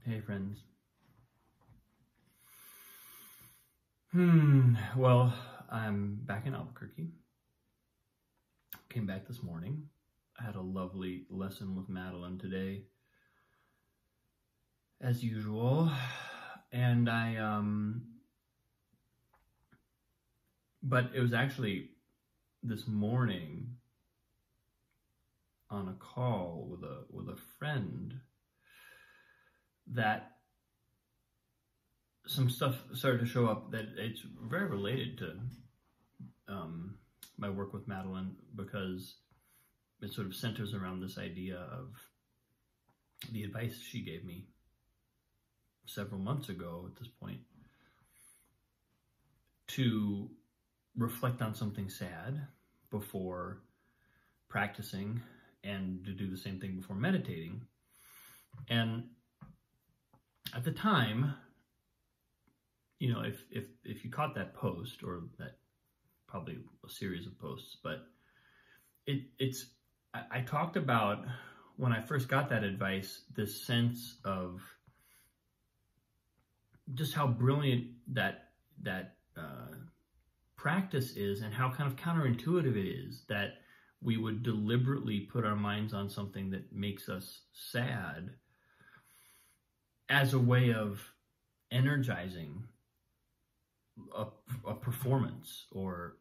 Hey friends. Well, I'm back in Albuquerque. Came back this morning. I had a lovely lesson with Madeline today, as usual. And but it was actually this morning on a call with a friend that some stuff started to show up that it's very related to my work with Madeline, because it sort of centers around this idea of the advice she gave me several months ago at this point to reflect on something sad before practicing and to do the same thing before meditating. And at the time, you know, if you caught that post, or that probably a series of posts, but I talked about, when I first got that advice, this sense of just how brilliant that practice is, and how kind of counterintuitive it is that we would deliberately put our minds on something that makes us sad as a way of energizing a performance. Or,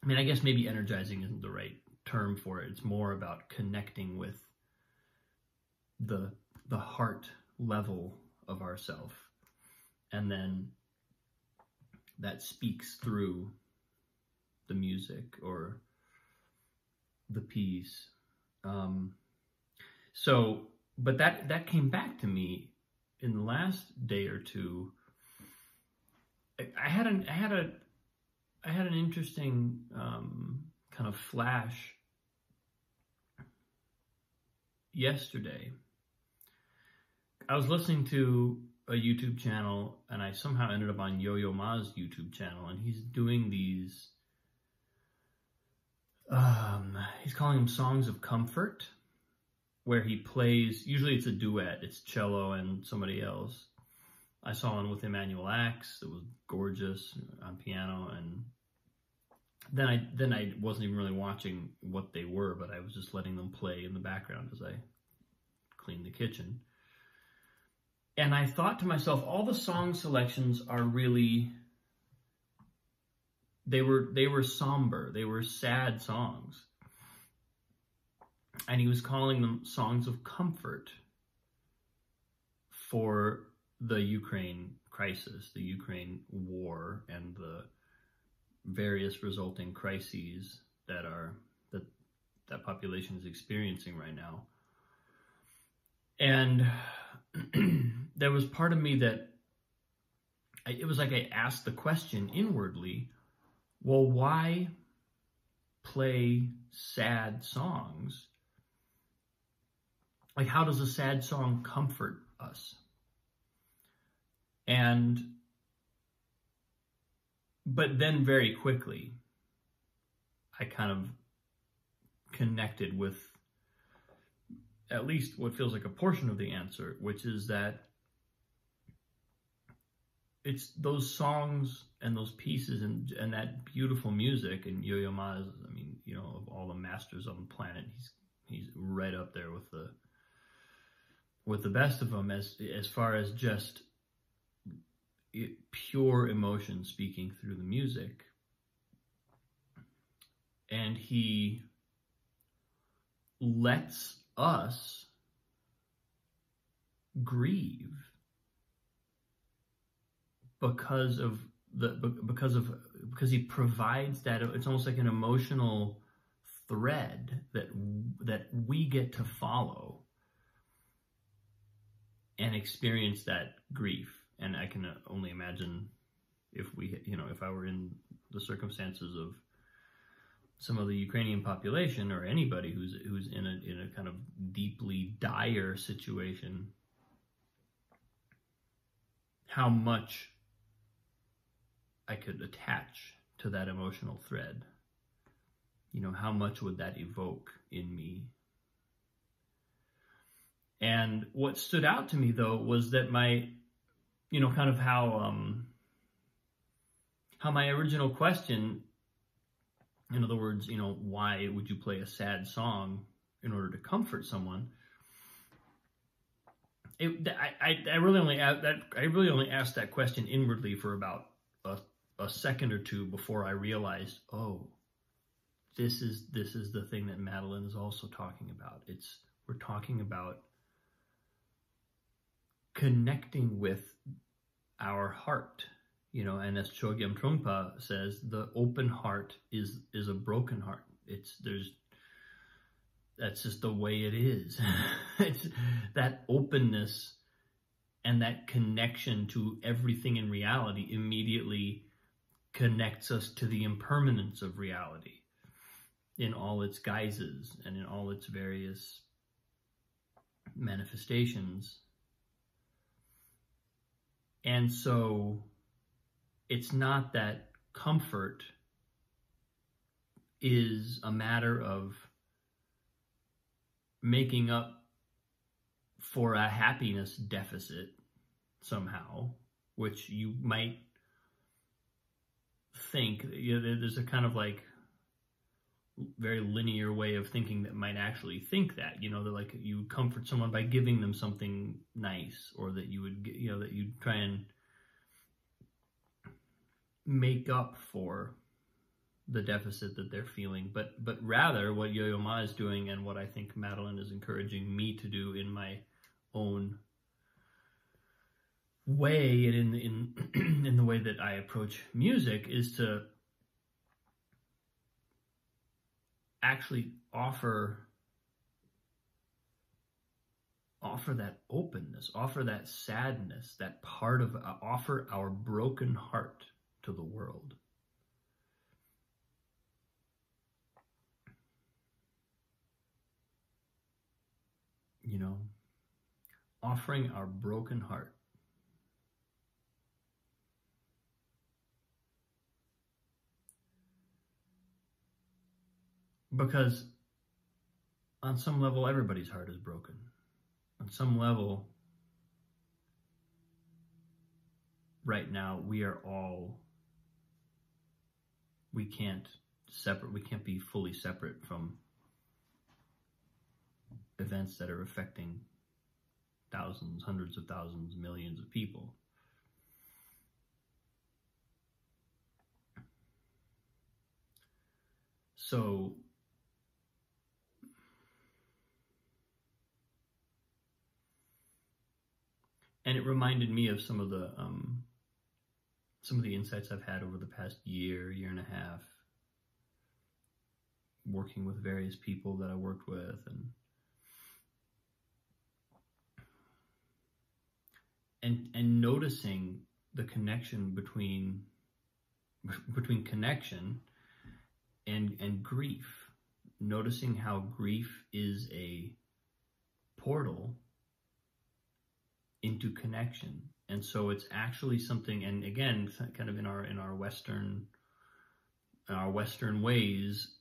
I mean, I guess maybe energizing isn't the right term for it. It's more about connecting with the heart level of ourself, and then that speaks through the music or the piece. But that came back to me in the last day or two. I had an interesting kind of flash yesterday. I was listening to a YouTube channel, and I somehow ended up on Yo-Yo Ma's YouTube channel, and he's doing these, he's calling them songs of comfort, where he plays, usually it's a duet, it's cello and somebody else. I saw one with Emmanuel Axe that was gorgeous on piano, and then I wasn't even really watching what they were, but I was just letting them play in the background as I cleaned the kitchen. And I thought to myself, all the song selections are really, they were somber, they were sad songs. And he was calling them songs of comfort for the Ukraine crisis, the Ukraine war, and the various resulting crises that population is experiencing right now. And there was part of me that, it was like I asked the question inwardly, well, why play sad songs? Like, how does a sad song comfort us? But then very quickly, I kind of connected with at least what feels like a portion of the answer, which is that it's those songs and those pieces and that beautiful music. And Yo-Yo Ma is, I mean, you know, of all the masters on the planet, he's right up there with the best of them as far as just pure emotion speaking through the music. And he lets us grieve because he provides that. It's almost like an emotional thread that we get to follow and experience that grief. And I can only imagine if I were in the circumstances of some of the Ukrainian population, or anybody who's in a kind of deeply dire situation, how much I could attach to that emotional thread. You know, how much would that evoke in me? And what stood out to me, though, was that my, kind of how my original question, in other words, why would you play a sad song in order to comfort someone? I really only asked that question inwardly for about a second or two before I realized, oh, this is the thing that Madeline is also talking about. We're talking about connecting with our heart, and as Chogyam Trungpa says, the open heart is a broken heart. That's just the way it is. It's that openness and that connection to everything in reality immediately connects us to the impermanence of reality in all its guises and in all its various manifestations. And so it's not that comfort is a matter of making up for a happiness deficit somehow, which you might think. There's a kind of like very linear way of thinking that might actually think that, that like you comfort someone by giving them something nice, or that you would, that you try and make up for the deficit that they're feeling. But rather what Yo-Yo Ma is doing, and what I think Madeline is encouraging me to do in my own way and in the way that I approach music, is to actually offer that openness, offer that sadness, that part of, offer our broken heart to the world. Offering our broken heart. Because on some level, everybody's heart is broken. On some level, right now, we can't be fully separate from events that are affecting thousands, hundreds of thousands, millions of people. So and it reminded me of some of the insights I've had over the past year and a half, working with various people that I worked with, and noticing the connection between connection and grief, noticing how grief is a portal into connection. And so it's actually something, and again, kind of in our Western ways,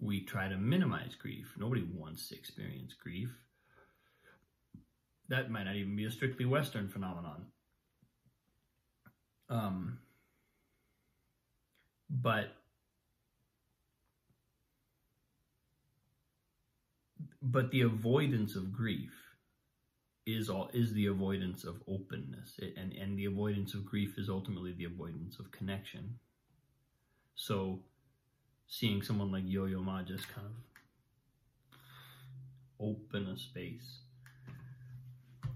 we try to minimize grief. Nobody wants to experience grief. That might not even be a strictly Western phenomenon. But the avoidance of grief is the avoidance of openness, and the avoidance of grief is ultimately the avoidance of connection. So seeing someone like Yo-Yo Ma just kind of open a space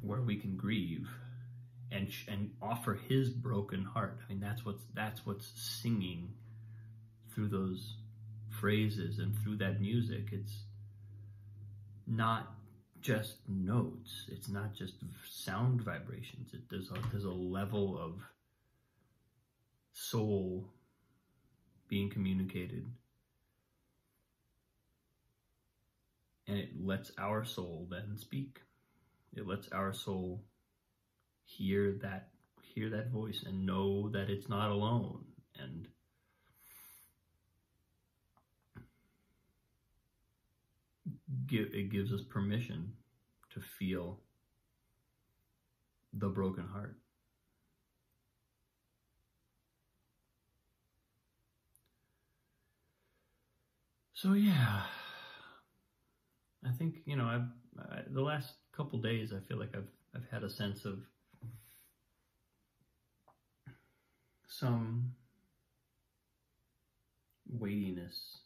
where we can grieve and offer his broken heart. I mean, that's what's singing through those phrases and through that music. It's not just notes. It's not just sound vibrations. There's a level of soul being communicated, and it lets our soul then speak. It lets our soul hear that voice and know that it's not alone, and it gives us permission to feel the broken heart. So yeah, I think, you know, the last couple days, I feel like I've had a sense of some weightiness.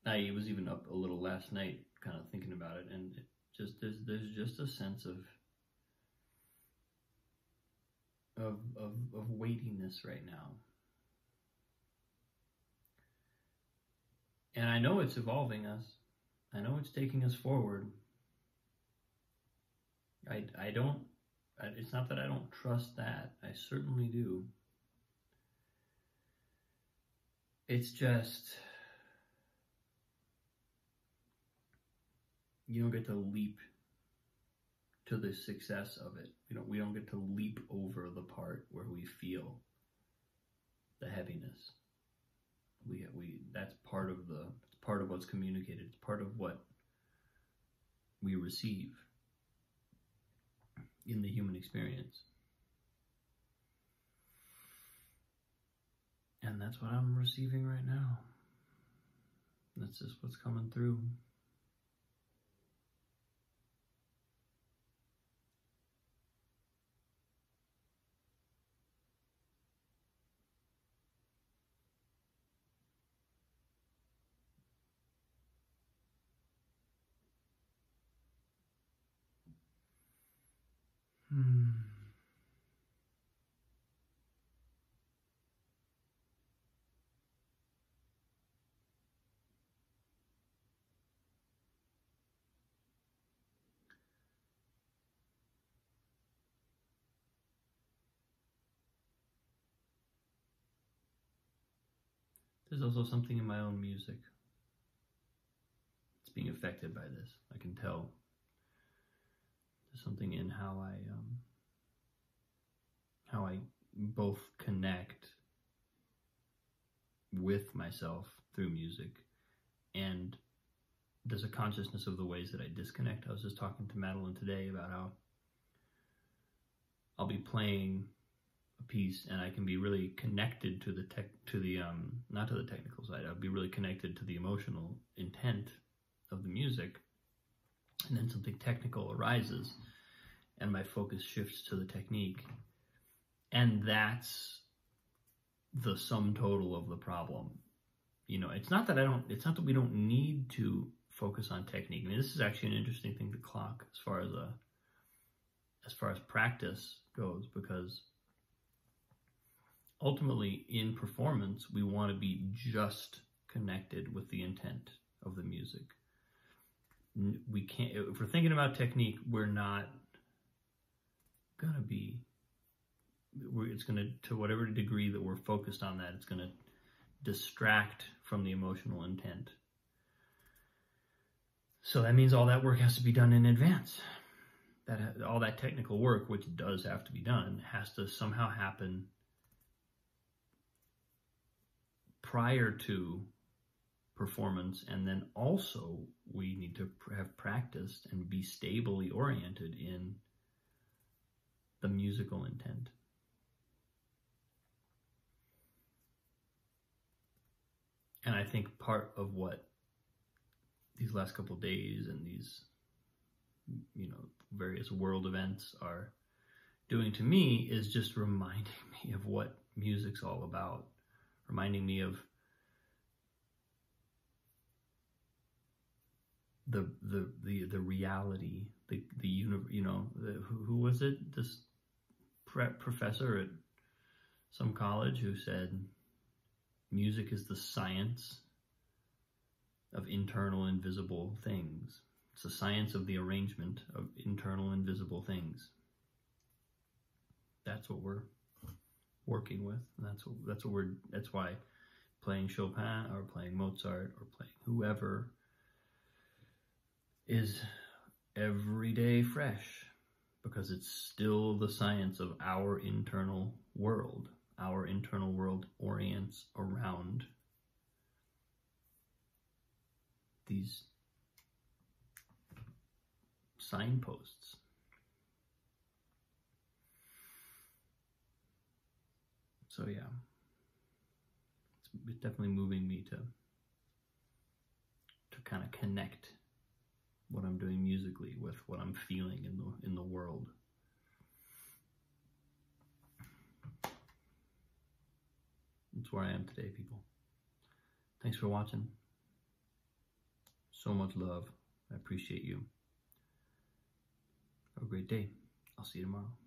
I was even up a little last night, kind of thinking about it, and there's just a sense of weightiness right now. And I know it's evolving us. I know it's taking us forward. I don't, it's not that I don't trust that. I certainly do. It's just, you don't get to leap to the success of it. We don't get to leap over the part where we feel the heaviness. That's part of what's communicated. It's part of what we receive in the human experience. And that's what I'm receiving right now. That's just what's coming through. There's also something in my own music that's being affected by this. I can tell. There's something in how I both connect with myself through music, and there's a consciousness of the ways that I disconnect. I was just talking to Madeline today about how I'll be playing a piece and I can be really connected to not to the technical side. I'll be really connected to the emotional intent of the music, and then something technical arises and my focus shifts to the technique, and that's the sum total of the problem. It's not that we don't need to focus on technique. I mean, this is actually an interesting thing to clock as far as practice goes, because ultimately in performance we want to be just connected with the intent of the music. We can't, if we're thinking about technique, we're not gonna be, it's gonna, to whatever degree that we're focused on that, it's gonna distract from the emotional intent. So that means all that work has to be done in advance. All that technical work, which does have to be done, has to somehow happen prior to performance, and then also we need to have practiced and be stably oriented in the musical intent. And I think part of what these last couple of days and these, various world events are doing to me is just reminding me of what music's all about, reminding me of the reality, the universe. Who was it? This professor at some college who said music is the science of internal invisible things. It's the science of the arrangement of internal invisible things. That's what we're working with. And that's why playing Chopin or playing Mozart or playing whoever is every day fresh, because it's still the science of our internal world, our internal world orients around these signposts. So yeah, it's definitely moving me to kind of connect what I'm doing musically with what I'm feeling in the world. That's where I am today, people. Thanks for watching. So much love. I appreciate you. Have a great day. I'll see you tomorrow.